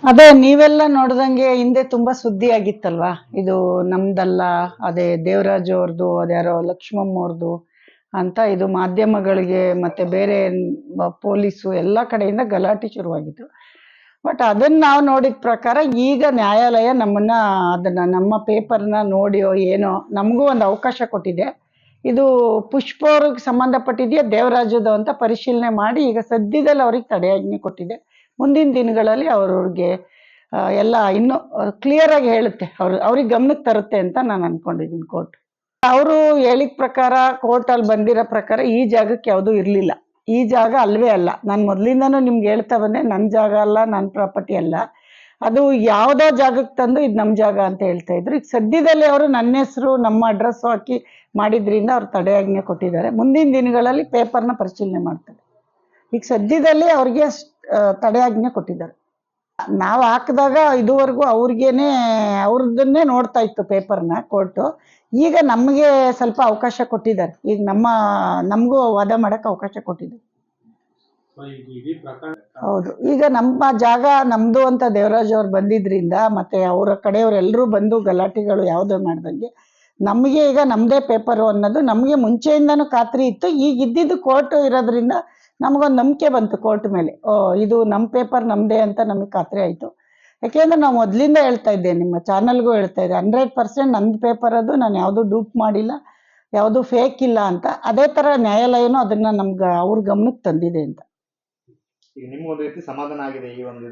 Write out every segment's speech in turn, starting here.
ಅದೇ ನೀವೆಲ್ಲ ನೋಡ್ದಂಗೆ ಹಿಂದೆ ತುಂಬಾ ಸುದ್ದಿ ಆಗಿತ್ತಲ್ವಾ? ಇದು ನಮ್ದಲ್ಲ, ಅದೇ ದೇವರಾಜ್ ಅವ್ರದ್ದು, ಅದ್ಯಾರೋ ಲಕ್ಷ್ಮಮ್ಮ ಅವ್ರದ್ದು ಅಂತ ಇದು ಮಾಧ್ಯಮಗಳಿಗೆ ಮತ್ತೆ ಬೇರೆ ಪೊಲೀಸು ಎಲ್ಲ ಕಡೆಯಿಂದ ಗಲಾಟೆ ಶುರುವಾಗಿತ್ತು. ಬಟ್ ಅದನ್ನ ನಾವು ನೋಡಿದ ಪ್ರಕಾರ ಈಗ ನ್ಯಾಯಾಲಯ ನಮ್ಮನ್ನ ಅದನ್ನ ನಮ್ಮ ಪೇಪರ್ನ ನೋಡಿಯೋ ಏನೋ ನಮಗೂ ಒಂದು ಅವಕಾಶ ಕೊಟ್ಟಿದೆ. ಇದು ಪುಷ್ಪ ಅವ್ರಿಗೆ ಸಂಬಂಧಪಟ್ಟಿದೆಯಾ ದೇವರಾಜದು ಅಂತ ಪರಿಶೀಲನೆ ಮಾಡಿ ಈಗ ಸದ್ಯದಲ್ಲಿ ಅವ್ರಿಗೆ ತಡೆಯಾಜ್ಞೆ ಕೊಟ್ಟಿದೆ. ಮುಂದಿನ ದಿನಗಳಲ್ಲಿ ಅವ್ರಿಗೆ ಎಲ್ಲ ಇನ್ನೂ ಕ್ಲಿಯರ್ ಆಗಿ ಹೇಳುತ್ತೆ, ಅವ್ರಿಗೆ ಗಮನಕ್ಕೆ ತರುತ್ತೆ ಅಂತ ನಾನು ಅನ್ಕೊಂಡಿದ್ದೀನಿ ಕೋರ್ಟ್. ಅವರು ಹೇಳಿದ ಪ್ರಕಾರ ಕೋರ್ಟಲ್ಲಿ ಬಂದಿರೋ ಪ್ರಕಾರ ಈ ಜಾಗಕ್ಕೆ ಯಾವುದೂ ಇರಲಿಲ್ಲ. ಈ ಜಾಗ ಅಲ್ವೇ ಅಲ್ಲ. ನಾನು ಮೊದಲಿಂದನೂ ನಿಮ್ಗೆ ಹೇಳ್ತಾ ಬಂದೆ, ನನ್ನ ಜಾಗ ಅಲ್ಲ, ನನ್ನ ಪ್ರಾಪರ್ಟಿ ಅಲ್ಲ, ಅದು ಯಾವುದೋ ಜಾಗಕ್ಕೆ ತಂದು ಇದು ನಮ್ಮ ಜಾಗ ಅಂತ ಹೇಳ್ತಾ ಇದ್ರು. ಈಗ ಸದ್ಯದಲ್ಲಿ ಅವರು ನನ್ನ ಹೆಸರು ನಮ್ಮ ಅಡ್ರೆಸ್ ಹಾಕಿ ಮಾಡಿದ್ರಿಂದ ಅವ್ರು ತಡೆಯಾಜ್ಞೆ ಕೊಟ್ಟಿದ್ದಾರೆ. ಮುಂದಿನ ದಿನಗಳಲ್ಲಿ ಪೇಪರ್ನ ಪರಿಶೀಲನೆ ಮಾಡ್ತಾರೆ. ಈಗ ಸದ್ಯದಲ್ಲಿ ಅವ್ರಿಗೆ ತಡೆಯಾಜ್ಞೆ ಕೊಟ್ಟಿದ್ದಾರೆ. ನಾವು ಹಾಕಿದಾಗ ಇದುವರೆಗೂ ಅವ್ರಿಗೇನೆ ಅವ್ರದ್ದನ್ನೇ ನೋಡ್ತಾ ಇತ್ತು ಪೇಪರ್ನ ಕೋರ್ಟು. ಈಗ ನಮಗೆ ಸ್ವಲ್ಪ ಅವಕಾಶ ಕೊಟ್ಟಿದ್ದಾರೆ. ಈಗ ನಮಗೂ ವಾದ ಮಾಡಕ್ಕೆ ಅವಕಾಶ ಕೊಟ್ಟಿದ್ದಾರೆ. ಹೌದು, ಈಗ ನಮ್ಮ ಜಾಗ ನಮ್ದು ಅಂತ ದೇವರಾಜ್ ಅವ್ರು ಬಂದಿದ್ರಿಂದ ಮತ್ತೆ ಅವರ ಕಡೆಯವರೆಲ್ಲರೂ ಬಂದು ಗಲಾಟೆಗಳು ಯಾವುದೋ ಮಾಡ್ದಂಗೆ ನಮಗೆ ಈಗ ನಮ್ಮದೇ ಪೇಪರು ಅನ್ನೋದು ನಮಗೆ ಮುಂಚೆಯಿಂದನೂ ಖಾತ್ರಿ ಇತ್ತು. ಈಗ ಇದ್ದಿದ್ದು ಕೋರ್ಟ್ ಇರೋದ್ರಿಂದ ನಮಗೊಂದು ನಂಬಿಕೆ ಬಂತು ಕೋರ್ಟ್ ಮೇಲೆ. ಇದು ನಮ್ಮ ಪೇಪರ್ ನಮ್ಮದೇ ಅಂತ ನಮಗೆ ಖಾತ್ರಿ ಆಯಿತು. ಯಾಕೆಂದರೆ ನಾವು ಮೊದಲಿಂದ ಹೇಳ್ತಾ ಇದ್ದೆ, ನಿಮ್ಮ ಚಾನಲ್ಗೂ ಹೇಳ್ತಾ ಇದ್ದೆ, 100% ನಂದು ಪೇಪರ್ ಅದು, ನಾನು ಯಾವುದೂ ಡೂಪ್ ಮಾಡಿಲ್ಲ, ಯಾವುದೂ ಫೇಕ್ ಇಲ್ಲ ಅಂತ. ಅದೇ ಥರ ನ್ಯಾಯಾಲಯನೂ ಅದನ್ನು ನಮ್ಗೆ ಅವ್ರ ಗಮನಕ್ಕೆ ತಂದಿದೆ ಅಂತ. ಸಮಾಧಾನ ಆಗಿದೆ ಈ ಒಂದು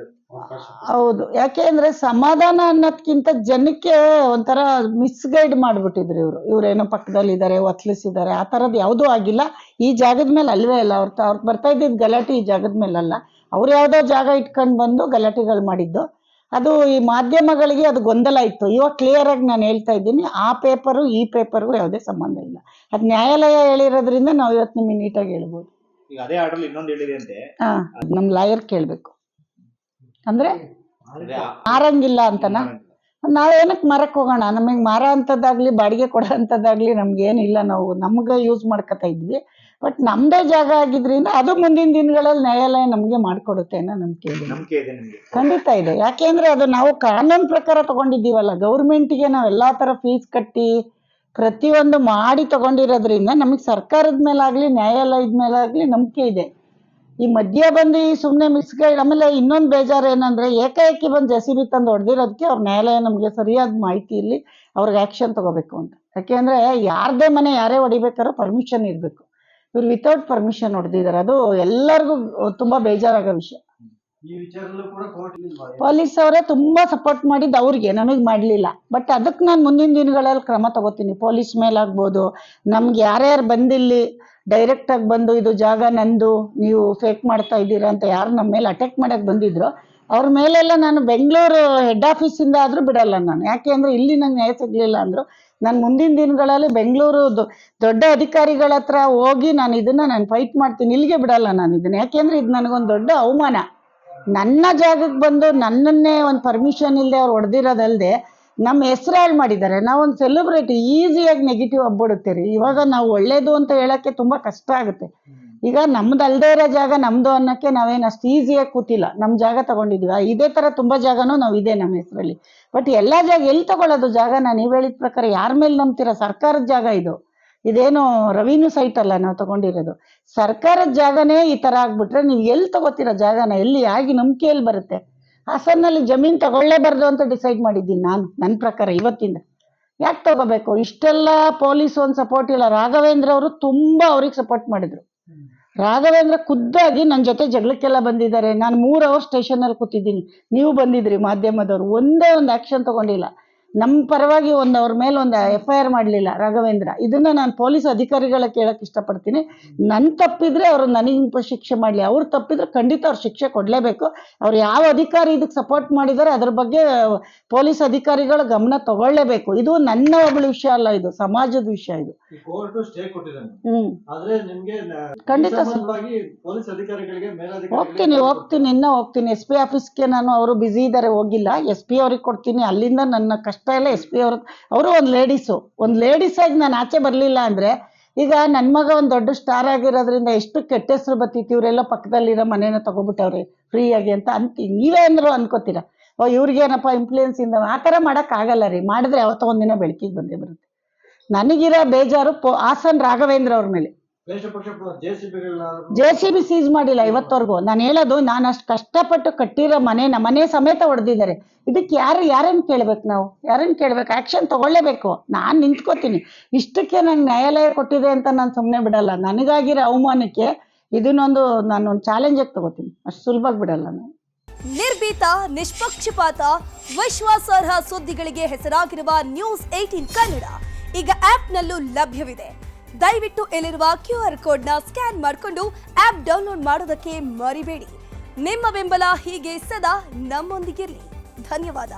ಹೌದು, ಯಾಕೆಂದ್ರೆ ಸಮಾಧಾನ ಅನ್ನೋದ್ಕಿಂತ ಜನಕ್ಕೆ ಒಂಥರ ಮಿಸ್ಗೈಡ್ ಮಾಡ್ಬಿಟ್ಟಿದ್ರು ಇವ್ರೇನೋ ಪಕ್ಕದಲ್ಲಿ ಇದ್ದಾರೆ, ಒತ್ಲಿಸಿದ್ದಾರೆ, ಆ ಥರದ್ದು ಯಾವುದೂ ಆಗಿಲ್ಲ. ಈ ಜಾಗದ ಮೇಲೆ ಅಲ್ವೇ ಅಲ್ಲ, ಅವ್ರು ಬರ್ತಾ ಇದ್ದಿದ್ದು ಗಲಾಟೆ ಈ ಜಾಗದ ಮೇಲಲ್ಲ. ಅವ್ರು ಯಾವುದೋ ಜಾಗ ಇಟ್ಕೊಂಡು ಬಂದು ಗಲಾಟೆಗಳು ಮಾಡಿದ್ದು. ಅದು ಈ ಮಾಧ್ಯಮಗಳಿಗೆ ಅದು ಗೊಂದಲ ಇತ್ತು. ಇವಾಗ ಕ್ಲಿಯರ್ ಆಗಿ ನಾನು ಹೇಳ್ತಾ ಇದ್ದೀನಿ, ಆ ಪೇಪರು ಈ ಪೇಪರ್ಗೂ ಯಾವುದೇ ಸಂಬಂಧ ಇಲ್ಲ. ಅದು ನ್ಯಾಯಾಲಯ ಹೇಳಿರೋದ್ರಿಂದ ನಾವು ಇವತ್ತು ನಿಮಗೆ ನೀಟಾಗಿ ಹೇಳ್ಬೋದು. ಅದೇ ಆರ್ಡರ್ ಇನ್ನೊಂದು ಹೇಳಿದೆ ಅಂತೆ. ನಮ್ಮ ಲಾಯರ್ ಕೇಳಬೇಕು. ಅಂದ್ರೆ ಮಾರಂಗಿಲ್ಲ ಅಂತನಾ? ನಾವೇನಕ್ಕೆ ಮಾರಕ್ಕೆ ಹೋಗೋಣ? ನಮಗೆ ಮಾರ ಅಂಥದ್ದಾಗ್ಲಿ ಬಾಡಿಗೆ ಕೊಡೋ ಅಂಥದ್ದಾಗ್ಲಿ ನಮ್ಗೇನಿಲ್ಲ. ನಾವು ನಮ್ಗೆ ಯೂಸ್ ಮಾಡ್ಕೊತಾ ಇದ್ವಿ. ಬಟ್ ನಮ್ಮದೇ ಜಾಗ ಆಗಿದ್ರಿಂದ ಅದು ಮುಂದಿನ ದಿನಗಳಲ್ಲಿ ನ್ಯಾಯಾಲಯ ನಮಗೆ ಮಾಡಿಕೊಡುತ್ತೆ ಅನ್ನೋ ನಂಬಿಕೆ ಇದೆ. ಖಂಡಿತ ಇದೆ. ಯಾಕೆಂದ್ರೆ ಅದು ನಾವು ಕಾನೂನು ಪ್ರಕಾರ ತಗೊಂಡಿದ್ದೀವಲ್ಲ, ಗೌರ್ಮೆಂಟಿಗೆ ನಾವು ಎಲ್ಲ ಥರ ಫೀಸ್ ಕಟ್ಟಿ ಪ್ರತಿಯೊಂದು ಮಾಡಿ ತಗೊಂಡಿರೋದ್ರಿಂದ ನಮಗೆ ಸರ್ಕಾರದ ಮೇಲಾಗಲಿ ನ್ಯಾಯಾಲಯದ ಮೇಲಾಗಲಿ ನಂಬಿಕೆ ಇದೆ. ಈ ಮಧ್ಯ ಬಂದು ಈ ಸುಮ್ಮನೆ ಮಿಸ್ಗೈಡ್. ಆಮೇಲೆ ಇನ್ನೊಂದು ಬೇಜಾರು ಏನಂದರೆ, ಏಕಾಏಕಿ ಬಂದು JCB ತಂದು ಹೊಡೆದಿರೋದಕ್ಕೆ ಅವ್ರ ನ್ಯಾಯಾಲಯ ನಮಗೆ ಸರಿಯಾದ ಮಾಹಿತಿಯಲ್ಲಿ ಅವ್ರಿಗೆ ಆ್ಯಕ್ಷನ್ ತಗೋಬೇಕು ಅಂತ. ಯಾಕೆಂದರೆ ಯಾರದೇ ಮನೆ ಯಾರೇ ಹೊಡಿಬೇಕಾದ್ರೂ ಪರ್ಮಿಷನ್ ಇರಬೇಕು. ಇವ್ರು ವಿತೌಟ್ ಪರ್ಮಿಷನ್ ಹೊಡೆದಿದ್ದಾರೆ. ಅದು ಎಲ್ಲರಿಗೂ ತುಂಬ ಬೇಜಾರಾಗೋ ವಿಷಯ. ಪೊಲೀಸ್ ಅವರೇ ತುಂಬಾ ಸಪೋರ್ಟ್ ಮಾಡಿದ್ದು ಅವ್ರಿಗೆ, ನಮಗೆ ಮಾಡಲಿಲ್ಲ. ಬಟ್ ಅದಕ್ಕೆ ನಾನು ಮುಂದಿನ ದಿನಗಳಲ್ಲಿ ಕ್ರಮ ತಗೋತೀನಿ. ಪೊಲೀಸ್ ಮೇಲಾಗ್ಬೋದು, ನಮ್ಗೆ ಯಾರ್ಯಾರು ಬಂದಿಲ್ಲಿ ಡೈರೆಕ್ಟಾಗಿ ಬಂದು ಇದು ಜಾಗ ನಂದು, ನೀವು ಫೇಕ್ ಮಾಡ್ತಾ ಇದ್ದೀರಾ ಅಂತ ಯಾರು ನಮ್ಮ ಮೇಲೆ ಅಟ್ಯಾಕ್ ಮಾಡಕ್ಕೆ ಬಂದಿದ್ರು ಅವ್ರ ಮೇಲೆಲ್ಲ ನಾನು ಬೆಂಗಳೂರು ಹೆಡ್ ಆಫೀಸಿಂದ ಆದರೂ ಬಿಡಲ್ಲ ನಾನು. ಯಾಕೆ ಅಂದರೆ ಇಲ್ಲಿ ನಂಗೆ ನ್ಯಾಯ ಸಿಗಲಿಲ್ಲ ಅಂದರು. ನಾನು ಮುಂದಿನ ದಿನಗಳಲ್ಲಿ ಬೆಂಗಳೂರು ದೊಡ್ಡ ಅಧಿಕಾರಿಗಳ ಹತ್ರ ಹೋಗಿ ನಾನು ಫೈಟ್ ಮಾಡ್ತೀನಿ. ಇಲ್ಲಿಗೆ ಬಿಡಲ್ಲ ನಾನು ಇದನ್ನು. ಯಾಕೆಂದರೆ ಇದು ನನಗೊಂದು ದೊಡ್ಡ ಅವಮಾನ. ನನ್ನ ಜಾಗಕ್ಕೆ ಬಂದು ನನ್ನನ್ನೇ ಒಂದು ಪರ್ಮಿಷನ್ ಇಲ್ಲದೆ ಅವ್ರು ಹೊಡೆದಿರೋದಲ್ಲದೆ ನಮ್ಮ ಹೆಸರು ಹಾಳು ಮಾಡಿದ್ದಾರೆ. ನಾವೊಂದು ಸೆಲೆಬ್ರಿಟಿ, ಈಸಿಯಾಗಿ ನೆಗೆಟಿವ್ ಹಬ್ಬಿಡುತ್ತೆ ರೀ. ಇವಾಗ ನಾವು ಒಳ್ಳೇದು ಅಂತ ಹೇಳೋಕ್ಕೆ ತುಂಬ ಕಷ್ಟ ಆಗುತ್ತೆ. ಈಗ ನಮ್ದು ಅಲ್ಲದೆ ಇರೋ ಜಾಗ ನಮ್ಮದು ಅನ್ನೋಕ್ಕೆ ನಾವೇನು ಅಷ್ಟು ಈಸಿಯಾಗಿ ಕೂತಿಲ್ಲ. ನಮ್ಮ ಜಾಗ ತೊಗೊಂಡಿದ್ದೀವಿ. ಇದೇ ಥರ ತುಂಬ ಜಾಗನೂ ನಾವು ಇದೆ ನಮ್ಮ ಹೆಸರಲ್ಲಿ. ಬಟ್ ಎಲ್ಲ ಜಾಗ ಎಲ್ಲಿ ತೊಗೊಳ್ಳೋದು ಜಾಗನ? ನೀವು ಹೇಳಿದ ಪ್ರಕಾರ ಯಾರ ಮೇಲೆ ನಂಬ್ತೀರಾ? ಸರ್ಕಾರದ ಜಾಗ ಇದು. ಇದೇನು ರೆವಿನ್ಯೂ ಸೈಟ್ ಅಲ್ಲ ನಾವು ತೊಗೊಂಡಿರೋದು. ಸರ್ಕಾರದ ಜಾಗನೇ ಈ ಥರ ಆಗ್ಬಿಟ್ರೆ ನೀವು ಎಲ್ಲಿ ತೊಗೋತೀರ ಜಾಗನ? ಎಲ್ಲಿ ಆಗಿ ನಂಬಿಕೆಯಲ್ಲಿ ಬರುತ್ತೆ? ಹಾಸನಲ್ಲಿ ಜಮೀನು ತಗೊಳ್ಳೇಬಾರ್ದು ಅಂತ ಡಿಸೈಡ್ ಮಾಡಿದ್ದೀನಿ ನಾನು. ನನ್ನ ಪ್ರಕಾರ ಇವತ್ತಿಂದ ಯಾಕೆ ತಗೋಬೇಕು? ಇಷ್ಟೆಲ್ಲ ಪೊಲೀಸ್ ಒಂದು ಸಪೋರ್ಟ್ ಇಲ್ಲ. ರಾಘವೇಂದ್ರ ಅವರು ತುಂಬ ಅವ್ರಿಗೆ ಸಪೋರ್ಟ್ ಮಾಡಿದರು. ರಾಘವೇಂದ್ರ ಖುದ್ದಾಗಿ ನನ್ನ ಜೊತೆ ಜಗಳಕ್ಕೆಲ್ಲ ಬಂದಿದ್ದಾರೆ. ನಾನು 3 ಅವರ್ ಸ್ಟೇಷನಲ್ಲಿ ಕೂತಿದ್ದೀನಿ. ನೀವು ಬಂದಿದ್ರಿ ಮಾಧ್ಯಮದವರು, ಒಂದೇ ಒಂದು ಆ್ಯಕ್ಷನ್ ತೊಗೊಂಡಿಲ್ಲ. ನಮ್ಮ ಪರವಾಗಿ ಅವ್ರ ಮೇಲೆ ಒಂದು FIR ಮಾಡಲಿಲ್ಲ ರಾಘವೇಂದ್ರ. ಇದನ್ನು ನಾನು ಪೊಲೀಸ್ ಅಧಿಕಾರಿಗಳ ಕೇಳೋಕ್ಕೆ ಇಷ್ಟಪಡ್ತೀನಿ. ನನ್ನ ತಪ್ಪಿದ್ರೆ ಅವರು ನನಗೆ ಶಿಕ್ಷೆ ಮಾಡಲಿ, ಅವ್ರು ತಪ್ಪಿದ್ರೆ ಖಂಡಿತ ಅವ್ರು ಶಿಕ್ಷೆ ಕೊಡಲೇಬೇಕು. ಅವ್ರು ಯಾವ ಅಧಿಕಾರಿ ಇದಕ್ಕೆ ಸಪೋರ್ಟ್ ಮಾಡಿದ್ದಾರೆ ಅದ್ರ ಬಗ್ಗೆ ಪೊಲೀಸ್ ಅಧಿಕಾರಿಗಳ ಗಮನ ತಗೊಳ್ಳೇಬೇಕು. ಇದು ನನ್ನ ಒಬ್ಬಳ ವಿಷಯ ಅಲ್ಲ, ಇದು ಸಮಾಜದ ವಿಷಯ. ಇದು ಖಂಡಿತ ಹೋಗ್ತೀನಿ, ಇನ್ನೂ ಹೋಗ್ತೀನಿ. SP ಆಫೀಸ್ಗೆ ನಾನು, ಅವರು ಬ್ಯುಸಿ ಇದ್ದಾರೆ, ಹೋಗಿಲ್ಲ. SP ಅವ್ರಿಗೆ ಕೊಡ್ತೀನಿ. ಅಲ್ಲಿಂದ ನನ್ನ ಕಷ್ಟ ಎಲ್ಲ SP ಅವರು ಒಂದು ಲೇಡೀಸಾಗಿ ನಾನು ಆಚೆ ಬರಲಿಲ್ಲ ಅಂದರೆ ಈಗ ನನ್ನ ಮಗ ಒಂದು ದೊಡ್ಡ ಸ್ಟಾರ್ ಆಗಿರೋದ್ರಿಂದ ಎಷ್ಟು ಕೆಟ್ಟ ಹೆಸರು ಬರ್ತೈತಿ. ಇವರೆಲ್ಲ ಪಕ್ಕದಲ್ಲಿರೋ ಮನೇನ ತಗೊಬಿಟ್ಟವ್ರೆ ಫ್ರೀಯಾಗಿ ಅಂತ ನೀವೇ ಅಂದರು ಅನ್ಕೋತೀರ. ಓ ಇವ್ರಿಗೇನಪ್ಪ ಇನ್ಫ್ಲೂಯೆನ್ಸ್ ಇಂದ ಆ ಥರ ಮಾಡೋಕ್ಕಾಗಲ್ಲ ರೀ. ಮಾಡಿದ್ರೆ ಯಾವತ್ತೋ ಒಂದಿನ ಬೆಳಕಿಗೆ ಬಂದೇ ಬರುತ್ತೆ. ನನಗಿರೋ ಬೇಜಾರು ಹಾಸನ್ ರಾಘವೇಂದ್ರ ಅವ್ರ ಮೇಲೆ. JCB ಸೀಸ್ ಮಾಡಿಲ್ಲ ಇವತ್ತವರೆಗೂ. ನಾನು ಹೇಳೋದು, ನಾನು ಅಷ್ಟು ಕಷ್ಟಪಟ್ಟು ಕಟ್ಟಿರೋ ಮನೆ ಸಮೇತ ಹೊಡೆದಿದ್ದಾರೆ. ಇದಕ್ಕೆ ಯಾರನ್ನು ಕೇಳ್ಬೇಕು? ನಾವು ಯಾರನ್ನು ಕೇಳ್ಬೇಕು? ಆ್ಯಕ್ಷನ್ ತಗೊಳ್ಳೇಬೇಕು. ನಾನು ನಿಂತ್ಕೋತೀನಿ. ಇಷ್ಟಕ್ಕೆ ನಂಗೆ ನ್ಯಾಯಾಲಯ ಕೊಟ್ಟಿದೆ ಅಂತ ನಾನು ಸುಮ್ಮನೆ ಬಿಡಲ್ಲ. ನನಗಾಗಿರೋ ಅವಮಾನಕ್ಕೆ ಇದನ್ನೊಂದು ನಾನೊಂದು ಚಾಲೆಂಜಾಗಿ ತಗೋತೀನಿ. ಅಷ್ಟು ಸುಲಭವಾಗಿ ಬಿಡಲ್ಲ ನಾನು. ನಿರ್ಭೀತ, ನಿಷ್ಪಕ್ಷಪಾತ, ವಿಶ್ವಾಸಾರ್ಹ ಸುದ್ದಿಗಳಿಗೆ ಹೆಸರಾಗಿರುವ ನ್ಯೂಸ್ 18 ಕನ್ನಡ ಈಗ ಆಪ್ನಲ್ಲೂ ಲಭ್ಯವಿದೆ. ದಯವಿಟ್ಟು ಇಲ್ಲಿರುವ QR ಕೋಡ್ನ ಸ್ಕ್ಯಾನ್ ಮಾಡಿಕೊಂಡು ಆಪ್ ಡೌನ್ಲೋಡ್ ಮಾಡೋದಕ್ಕೆ ಮರಿಬೇಡಿ. ನಿಮ್ಮ ಬೆಂಬಲ ಹೀಗೆ ಸದಾ ನಮ್ಮೊಂದಿಗಿರಲಿ. ಧನ್ಯವಾದ.